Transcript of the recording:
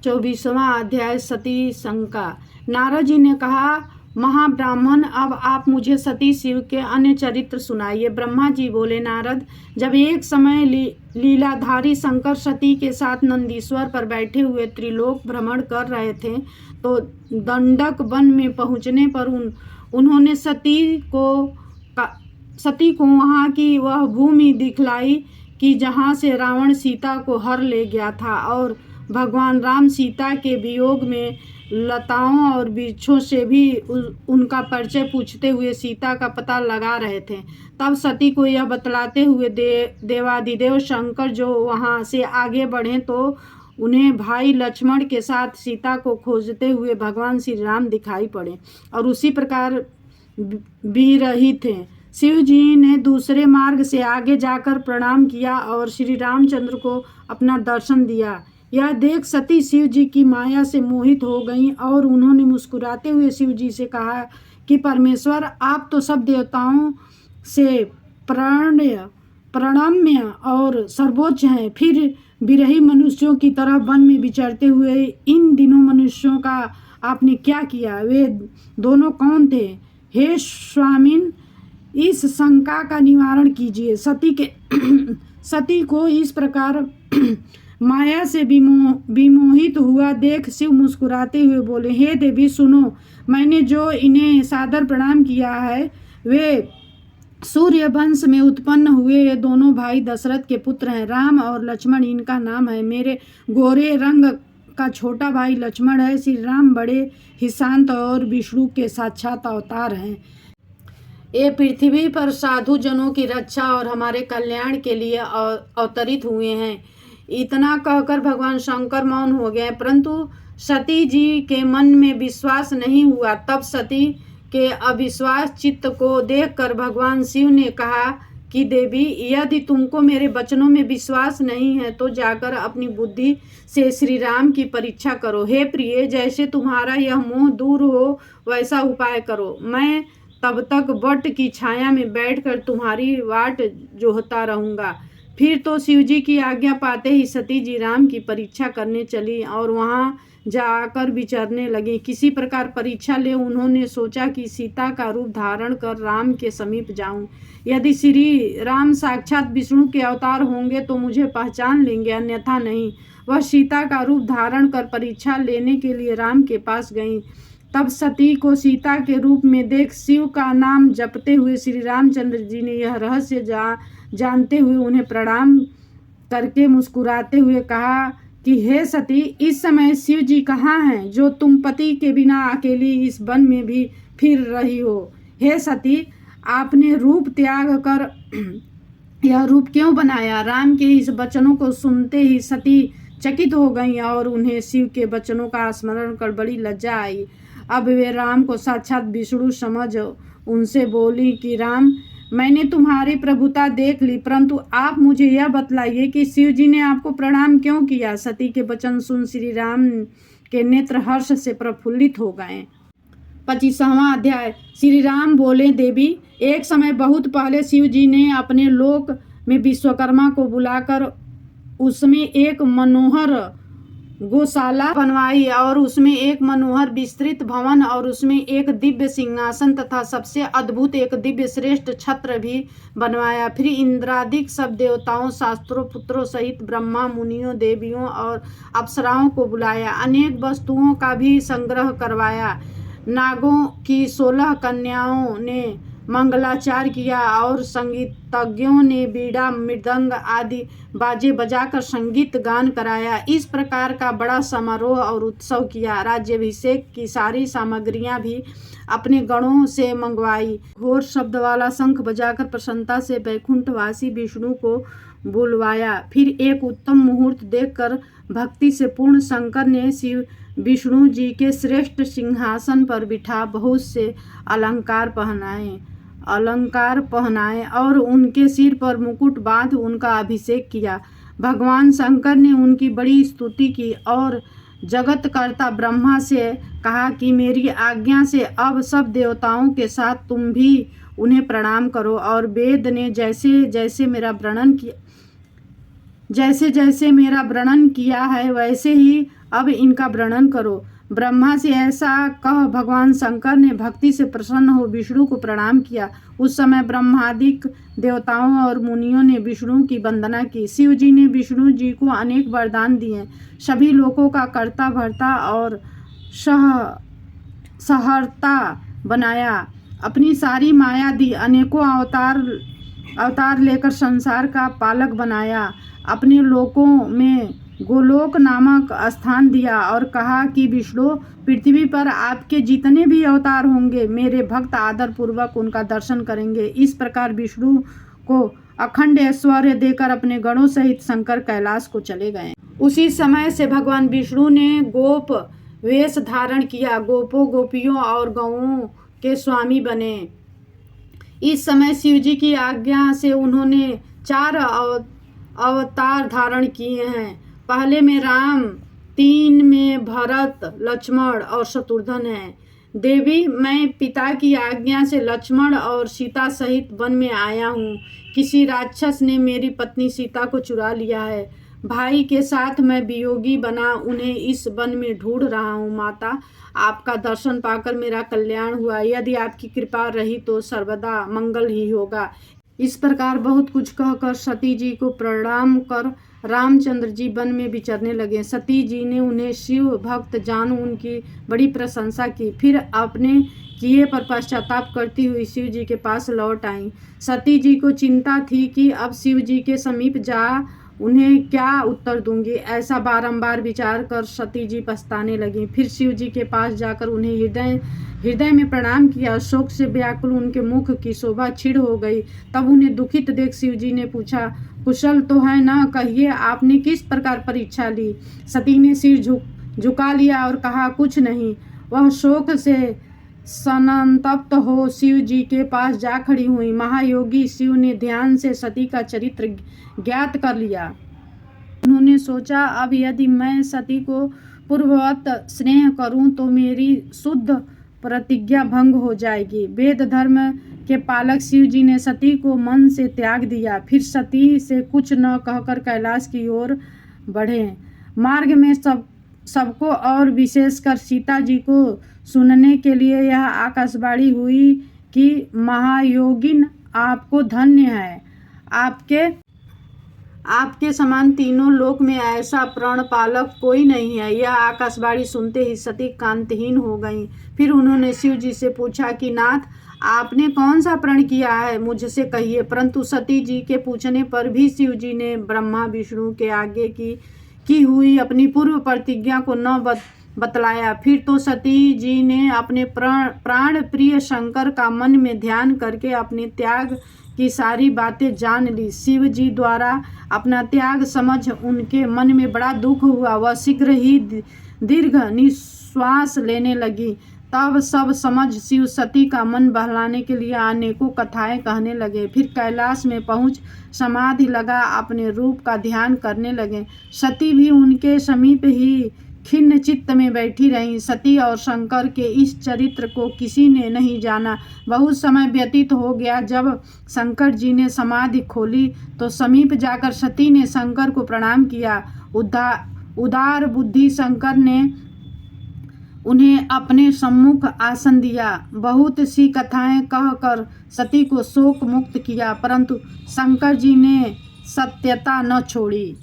24वां अध्याय सती शंका। नारद जी ने कहा, महाब्राह्मण, अब आप मुझे सती शिव के अन्य चरित्र सुनाइए। ब्रह्मा जी बोले, नारद, जब एक समय लीलाधारी शंकर सती के साथ नंदीश्वर पर बैठे हुए त्रिलोक भ्रमण कर रहे थे तो दंडक वन में पहुंचने पर उन्होंने सती को वहां की वह भूमि दिखलाई कि जहां से रावण सीता को हर ले गया था, और भगवान राम सीता के वियोग में लताओं और वृक्षों से भी उनका परिचय पूछते हुए सीता का पता लगा रहे थे। तब सती को यह बतलाते हुए देवाधिदेव शंकर जो वहां से आगे बढ़े तो उन्हें भाई लक्ष्मण के साथ सीता को खोजते हुए भगवान श्री राम दिखाई पड़े और उसी प्रकार भी रही थे। शिव जी ने दूसरे मार्ग से आगे जाकर प्रणाम किया और श्री रामचंद्र को अपना दर्शन दिया। यह देख सती शिव जी की माया से मोहित हो गईं और उन्होंने मुस्कुराते हुए शिव जी से कहा कि परमेश्वर, आप तो सब देवताओं से प्रणम्य और सर्वोच्च हैं, फिर विरही मनुष्यों की तरह वन में विचरते हुए इन दिनों मनुष्यों का आपने क्या किया? वे दोनों कौन थे? हे स्वामिन, इस शंका का निवारण कीजिए। सती को इस प्रकार माया से विमोहित हुआ देख शिव मुस्कुराते हुए बोले, हे देवी सुनो, मैंने जो इन्हें सादर प्रणाम किया है वे सूर्य वंश में उत्पन्न हुए ये दोनों भाई दशरथ के पुत्र हैं। राम और लक्ष्मण इनका नाम है। मेरे गोरे रंग का छोटा भाई लक्ष्मण है। श्री राम बड़े ही शांत और विष्णु के साक्षात अवतार हैं। ये पृथ्वी पर साधु जनों की रक्षा और हमारे कल्याण के लिए अवतरित हुए हैं। इतना कहकर भगवान शंकर मौन हो गए, परंतु सती जी के मन में विश्वास नहीं हुआ। तब सती के अविश्वास चित्त को देखकर भगवान शिव ने कहा कि देवी, यदि तुमको मेरे वचनों में विश्वास नहीं है तो जाकर अपनी बुद्धि से श्री राम की परीक्षा करो। हे प्रिय, जैसे तुम्हारा यह मोह दूर हो वैसा उपाय करो। मैं तब तक वट की छाया में बैठकर तुम्हारी वाट जोहता रहूँगा। फिर तो शिवजी की आज्ञा पाते ही सती जी राम की परीक्षा करने चली और वहाँ जाकर विचरने लगी। किसी प्रकार परीक्षा ले उन्होंने सोचा कि सीता का रूप धारण कर राम के समीप जाऊं। यदि श्री राम साक्षात विष्णु के अवतार होंगे तो मुझे पहचान लेंगे, अन्यथा नहीं। वह सीता का रूप धारण कर परीक्षा लेने के लिए राम के पास गईं। तब सती को सीता के रूप में देख शिव का नाम जपते हुए श्री रामचंद्र जी ने यह रहस्य जानते हुए उन्हें प्रणाम करके मुस्कुराते हुए कहा कि हे सती, इस समय शिव जी कहाँ हैं जो तुम पति के बिना अकेली इस वन में भी फिर रही हो? हे सती, आपने रूप त्याग कर यह रूप क्यों बनाया? राम के इस वचनों को सुनते ही सती चकित हो गईं और उन्हें शिव के वचनों का स्मरण कर बड़ी लज्जा आई। अब वे राम को साक्षात विष्णु समझ उनसे बोली कि राम, मैंने तुम्हारी प्रभुता देख ली, परंतु आप मुझे यह बतलाइए कि शिव जी ने आपको प्रणाम क्यों किया? सती के वचन सुन श्री राम के नेत्र हर्ष से प्रफुल्लित हो गए। 25वां अध्याय। श्री राम बोले, देवी, एक समय बहुत पहले शिव जी ने अपने लोक में विश्वकर्मा को बुलाकर उसमें एक मनोहर गौशाला बनवाई और उसमें एक मनोहर विस्तृत भवन और उसमें एक दिव्य सिंहासन तथा सबसे अद्भुत एक दिव्य श्रेष्ठ छत्र भी बनवाया। फिर इंद्रादिक सब देवताओं, शास्त्रों, पुत्रों सहित ब्रह्मा, मुनियों, देवियों और अप्सराओं को बुलाया। अनेक वस्तुओं का भी संग्रह करवाया। नागों की 16 कन्याओं ने मंगलाचार किया और संगीतज्ञों ने बीड़ा, मृदंग आदि बाजे बजाकर संगीत गान कराया। इस प्रकार का बड़ा समारोह और उत्सव किया। राज्याभिषेक की सारी सामग्रियां भी अपने गणों से मंगवाई। घोर शब्द वाला शंख बजाकर प्रसन्नता से वैकुंठवासी विष्णु को बुलवाया। फिर एक उत्तम मुहूर्त देखकर भक्ति से पूर्ण शंकर ने शिव विष्णु जी के श्रेष्ठ सिंहासन पर बिठा बहुत से अलंकार पहनाए और उनके सिर पर मुकुट बांध उनका अभिषेक किया। भगवान शंकर ने उनकी बड़ी स्तुति की और जगतकर्ता ब्रह्मा से कहा कि मेरी आज्ञा से अब सब देवताओं के साथ तुम भी उन्हें प्रणाम करो। और वेद ने जैसे जैसे मेरा वर्णन किया जैसे जैसे मेरा वर्णन किया है वैसे ही अब इनका वर्णन करो। ब्रह्मा से ऐसा कह भगवान शंकर ने भक्ति से प्रसन्न हो विष्णु को प्रणाम किया। उस समय ब्रह्मादिक देवताओं और मुनियों ने विष्णु की वंदना की। शिव जी ने विष्णु जी को अनेक वरदान दिए, सभी लोगों का कर्ता भर्ता और सहर्ता बनाया, अपनी सारी माया दी, अनेकों अवतार लेकर संसार का पालक बनाया, अपने लोकों में गोलोक नामक स्थान दिया और कहा कि विष्णु, पृथ्वी पर आपके जितने भी अवतार होंगे मेरे भक्त आदर पूर्वक उनका दर्शन करेंगे। इस प्रकार विष्णु को अखंड ऐश्वर्य देकर अपने गणों सहित शंकर कैलाश को चले गए। उसी समय से भगवान विष्णु ने गोप वेश धारण किया, गोपों गोपियों और गौओं के स्वामी बने। इस समय शिव जी की आज्ञा से उन्होंने 4 अवतार धारण किए हैं। पहले में राम, 3 में भरत, लक्ष्मण और शत्रुघ्न हैं। देवी, मैं पिता की आज्ञा से लक्ष्मण और सीता सहित वन में आया हूँ। किसी राक्षस ने मेरी पत्नी सीता को चुरा लिया है। भाई के साथ मैं वियोगी बना उन्हें इस वन में ढूंढ रहा हूँ। माता, आपका दर्शन पाकर मेरा कल्याण हुआ। यदि आपकी कृपा रही तो सर्वदा मंगल ही होगा। इस प्रकार बहुत कुछ कहकर सती जी को प्रणाम कर रामचंद्र जी वन में विचरने लगे। सती जी ने उन्हें शिव भक्त जान उनकी बड़ी प्रशंसा की। फिर अपने किए पर पश्चाताप करती हुई शिव जी के पास लौट आई। सती जी को चिंता थी कि अब शिव जी के समीप जा उन्हें क्या उत्तर दूंगी। ऐसा बारंबार विचार कर सती जी पछताने लगी। फिर शिव जी के पास जाकर उन्हें हृदय में प्रणाम किया। शोक से व्याकुल उनके मुख की शोभा क्षीण हो गई। तब उन्हें दुखित देख शिव जी ने पूछा, कुशल तो है ना? कहिए, आपने किस प्रकार परीक्षा ली? सती ने सिर झुका लिया और कहा, कुछ नहीं। वह शोक से संतप्त हो शिव जी के पास जा खड़ी हुई। महायोगी शिव ने ध्यान से सती का चरित्र ज्ञात कर लिया। उन्होंने सोचा, अब यदि मैं सती को पूर्ववत स्नेह करूं तो मेरी शुद्ध प्रतिज्ञा भंग हो जाएगी। वेद धर्म के पालक शिव जी ने सती को मन से त्याग दिया। फिर सती से कुछ न कहकर कैलाश की ओर बढ़े। मार्ग में सबको और विशेषकर सीता जी को सुनने के लिए यह आकाशवाणी हुई कि महायोगिन, आपको धन्य है। आपके समान तीनों लोक में ऐसा प्राण पालक कोई नहीं है। यह आकाशवाणी सुनते ही सती कांतहीन हो गईं। फिर उन्होंने शिव जी से पूछा कि नाथ, आपने कौन सा प्रण किया है, मुझसे कहिए। परंतु सती जी के पूछने पर भी शिव जी ने ब्रह्मा विष्णु के आगे की हुई अपनी पूर्व प्रतिज्ञा को न बतलाया। फिर तो सती जी ने अपने प्राण प्रिय शंकर का मन में ध्यान करके अपने त्याग की सारी बातें जान ली। शिव जी द्वारा अपना त्याग समझ उनके मन में बड़ा दुख हुआ। वह शीघ्र ही दीर्घ निश्वास लेने लगी। तब सब समझ शिव सती का मन बहलाने के लिए अनेकों कथाएं कहने लगे। फिर कैलाश में पहुंच समाधि लगा अपने रूप का ध्यान करने लगे। सती भी उनके समीप ही खिन्न चित्त में बैठी रहीं। सती और शंकर के इस चरित्र को किसी ने नहीं जाना। बहुत समय व्यतीत हो गया। जब शंकर जी ने समाधि खोली तो समीप जाकर सती ने शंकर को प्रणाम किया। उदार बुद्धि शंकर ने उन्हें अपने सम्मुख आसन दिया। बहुत सी कथाएं कहकर सती को शोक मुक्त किया, परंतु शंकर जी ने सत्यता न छोड़ी।